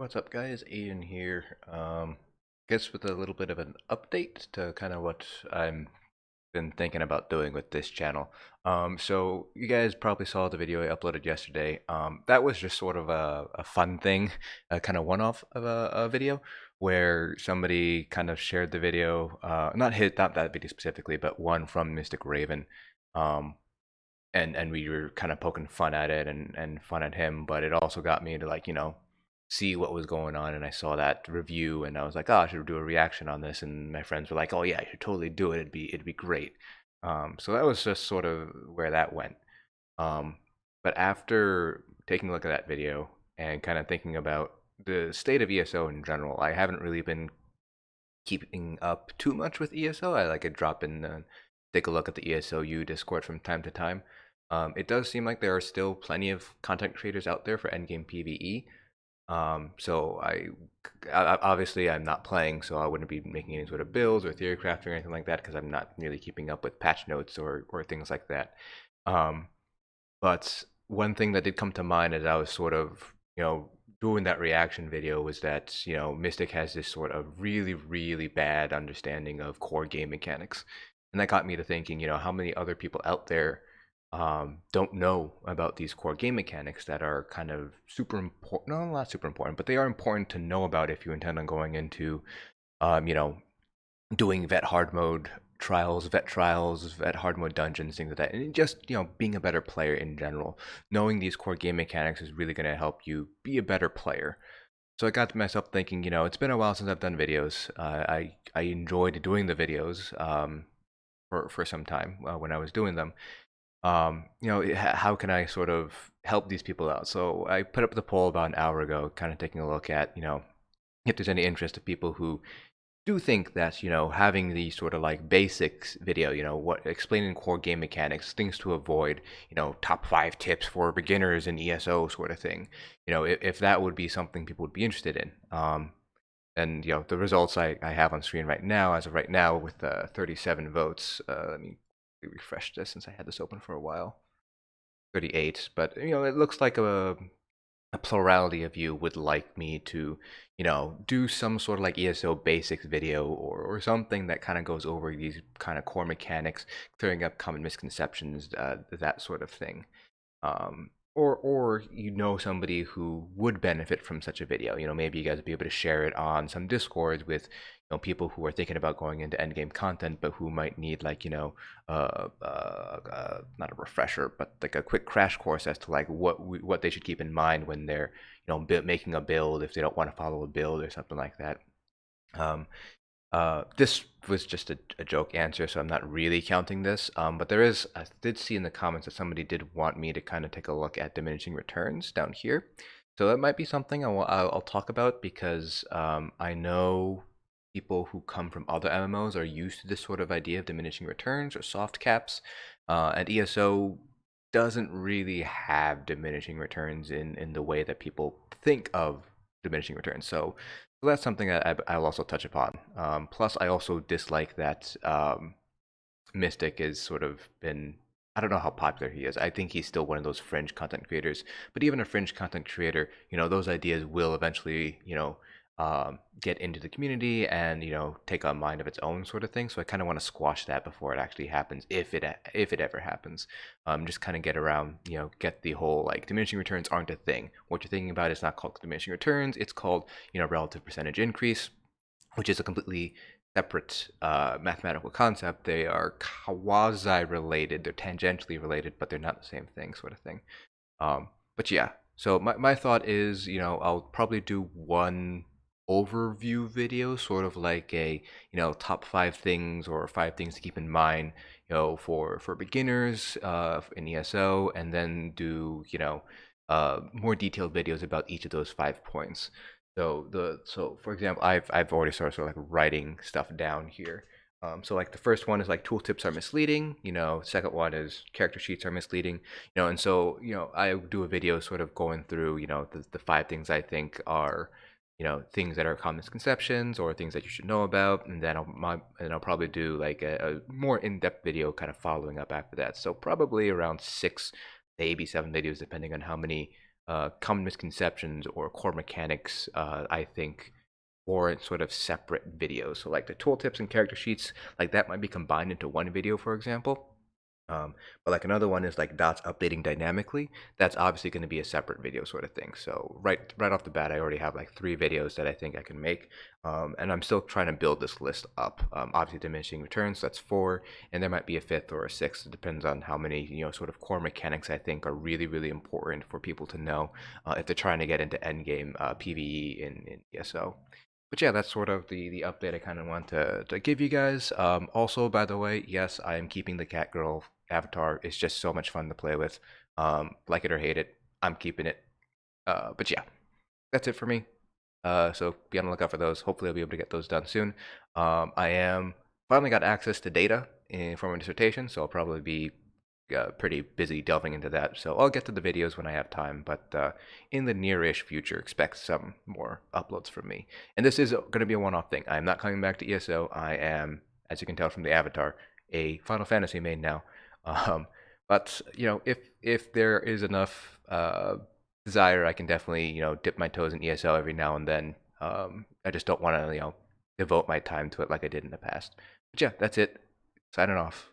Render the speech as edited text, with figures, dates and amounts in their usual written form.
What's up, guys? Aiden here. Guess with a little bit of an update to kind of what I'm been thinking about doing with this channel. So you guys probably saw the video I uploaded yesterday. That was just sort of a fun thing, a kind of one-off of a video where somebody kind of shared the video, not that video specifically, but one from Mystic Raven. Um, and we were kind of poking fun at it and fun at him, but it also got me to see what was going on, and I saw that review and I was like, oh, I should do a reaction on this, and my friends were like, oh yeah, you should totally do it. It'd be great. So that was just sort of where that went. Um, but after taking a look at that video and kind of thinking about the state of ESO in general, I haven't really been keeping up too much with ESO. I like to drop in and take a look at the ESOU Discord from time to time. It does seem like there are still plenty of content creators out there for endgame PvE. So obviously I'm not playing, so I wouldn't be making any sort of builds or theory crafting or anything like that because I'm not really keeping up with patch notes or things like that. Um, but one thing that did come to mind as I was sort of, doing that reaction video was that, Mystic has this sort of really, really bad understanding of core game mechanics. And that got me to thinking, how many other people out there don't know about these core game mechanics that are kind of super important. No, not super important, but they are important to know about if you intend on going into, um, you know, doing vet hard mode trials, vet hard mode dungeons, things like that, and just being a better player in general. Knowing these core game mechanics is really going to help you be a better player. So I got myself thinking, it's been a while since I've done videos. I enjoyed doing the videos for some time when I was doing them. How can I sort of help these people out? So I put up the poll about an hour ago, kind of taking a look at if there's any interest of people who do think that having the sort of like basics video, what explaining core game mechanics, things to avoid, top 5 tips for beginners in ESO sort of thing, if that would be something people would be interested in. And the results I have on screen right now, as of right now, with 37 votes. Let me refresh this since I had this open for a while. 38, but it looks like a plurality of you would like me to, do some sort of like ESO basics video or something that kind of goes over these kind of core mechanics, clearing up common misconceptions, that sort of thing. Or somebody who would benefit from such a video. Maybe you guys would be able to share it on some discords with people who are thinking about going into endgame content, but who might need not a refresher, but like a quick crash course as to like what they should keep in mind when they're making a build if they don't want to follow a build or something like that. Um, this was just a joke answer, so I'm not really counting this. But I did see in the comments that somebody did want me to kind of take a look at diminishing returns down here. So that might be something I'll talk about because I know people who come from other MMOs are used to this sort of idea of diminishing returns or soft caps. And ESO doesn't really have diminishing returns in the way that people think of diminishing returns. So that's something that I'll also touch upon. Plus, I also dislike that Mystic has sort of been. I don't know how popular he is. I think he's still one of those fringe content creators. But even a fringe content creator, those ideas will eventually, get into the community and take a mind of its own sort of thing. So I kind of want to squash that before it actually happens, if it ever happens. Just kind of get around, get the whole like diminishing returns aren't a thing. What you're thinking about is not called diminishing returns. It's called relative percentage increase, which is a completely separate mathematical concept. They are quasi related. They're tangentially related, but they're not the same thing, sort of thing. But yeah, so my thought is, I'll probably do one overview video, sort of like a, top 5 things or 5 things to keep in mind, for beginners in ESO, and then do, more detailed videos about each of those 5 points. So for example, I've already started sort of like writing stuff down here. So like the first one is like tooltips are misleading. Second one is character sheets are misleading. And so I do a video sort of going through the 5 things I think are things that are common misconceptions or things that you should know about, and then I'll probably do like a more in-depth video kind of following up after that. So probably around 6, maybe 7 videos, depending on how many common misconceptions or core mechanics, I think warrant sort of separate videos. So like the tooltips and character sheets, like that might be combined into one video, for example. Um, but like another one is like dots updating dynamically. That's obviously going to be a separate video sort of thing. So right off the bat, I already have like 3 videos that I think I can make, and I'm still trying to build this list up. Obviously, diminishing returns, that's 4, and there might be a 5th or a 6th. It depends on how many sort of core mechanics I think are really important for people to know if they're trying to get into endgame PVE in ESO. But yeah, that's sort of the update I kind of want to give you guys. Also, by the way, yes, I am keeping the cat girl avatar. It's just so much fun to play with. Like it or hate it, I'm keeping it. But yeah, that's it for me. So be on the lookout for those. Hopefully, I'll be able to get those done soon. I am finally got access to data for my dissertation, so I'll probably be pretty busy delving into that. So I'll get to the videos when I have time, but in the near-ish future, expect some more uploads from me. And this is going to be a one-off thing. I am not coming back to ESO. I am, as you can tell from the avatar, a Final Fantasy main now. Um, but if there is enough desire, I can definitely dip my toes in ESL every now and then. I just don't want to devote my time to it like I did in the past. But yeah, that's it. Signing off.